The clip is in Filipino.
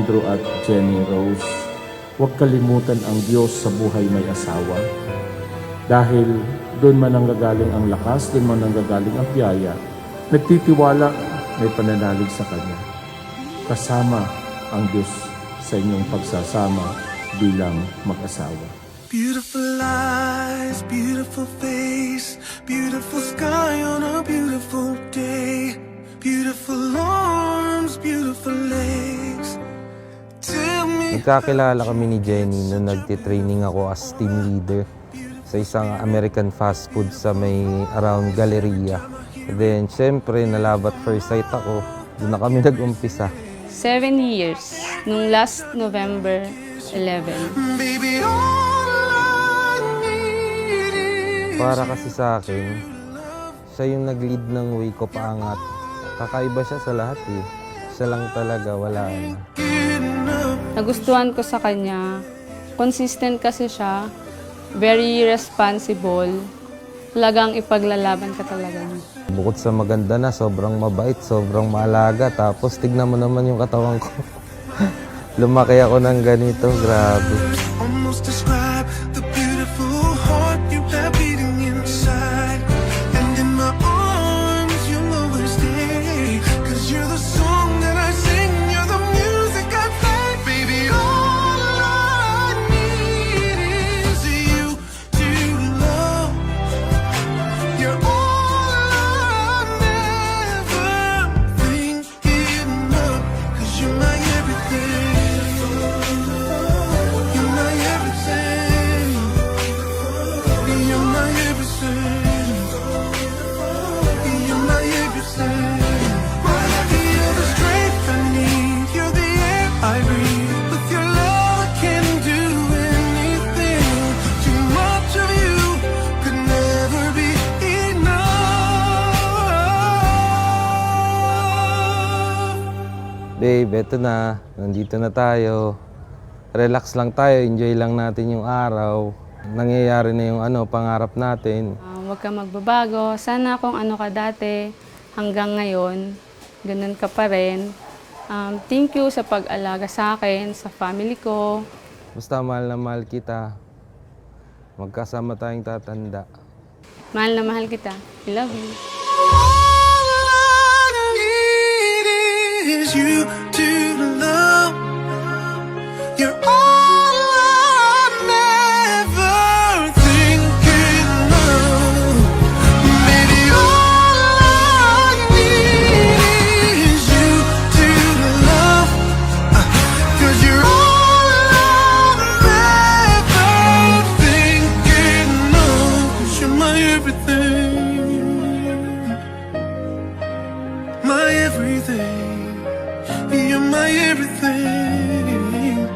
Andrew at Jenny Rose, huwag kalimutan ang Diyos sa buhay may asawa. Dahil doon man nanggagaling ang lakas, doon man nanggagaling ang biyaya. Nagtitiwala, may pananalig sa Kanya. Kasama ang Diyos sa inyong pagsasama bilang mag-asawa. Beautiful eyes, beautiful face, beautiful sky on a beautiful day, beautiful arms, beautiful legs. Tell me. Nagkakilala kami ni Jenny noong nagtitraining ako as team leader sa isang American fast food sa may around Galleria. And then, syempre, nalabat first sight ako. Doon na kami nag-umpisa. 7 years, nung last November 11. Baby, all I need is Para kasi sa akin, siya yung nag-lead ng way ko paangat. Kakaiba siya sa lahat eh. Siya lang talaga, wala na. Nagustuhan ko sa kanya, consistent kasi siya, very responsible, talagang ipaglalaban ka talaga niya. Bukod sa maganda na, sobrang mabait, sobrang maalaga. Tapos tignan mo naman yung katawan ko. Lumaki ako ng ganito, grabe. almost describe the beautiful heart you have beating inside. And in my arms you'll always stay, 'cause you're the song that I sing, you're the music I play. Baby, all I need is you to love. You're all I'm ever thinking of, 'cause you're my everything. You're my everything. You're my everything. You're my everything. You're the strength I need. You're the air I breathe. With your love I can do anything. Too much of you could never be enough. Babe, eto na. Nandito na tayo. Relax lang tayo, enjoy lang natin yung araw. Nangyayari na yung pangarap natin. Huwag ka magbabago. Sana kung ano ka dati, hanggang ngayon, ganun ka pa rin. Thank you sa pag-alaga sa akin, sa family ko. Basta mahal na mahal kita. Magkasama tayong tatanda. Mahal na mahal kita. I love you. All I need is you to love. You're all I'm ever thinking of. Baby, all I need is you to love. 'Cause you're all I'm ever thinking of. 'Cause you're my everything. My everything. You're my everything.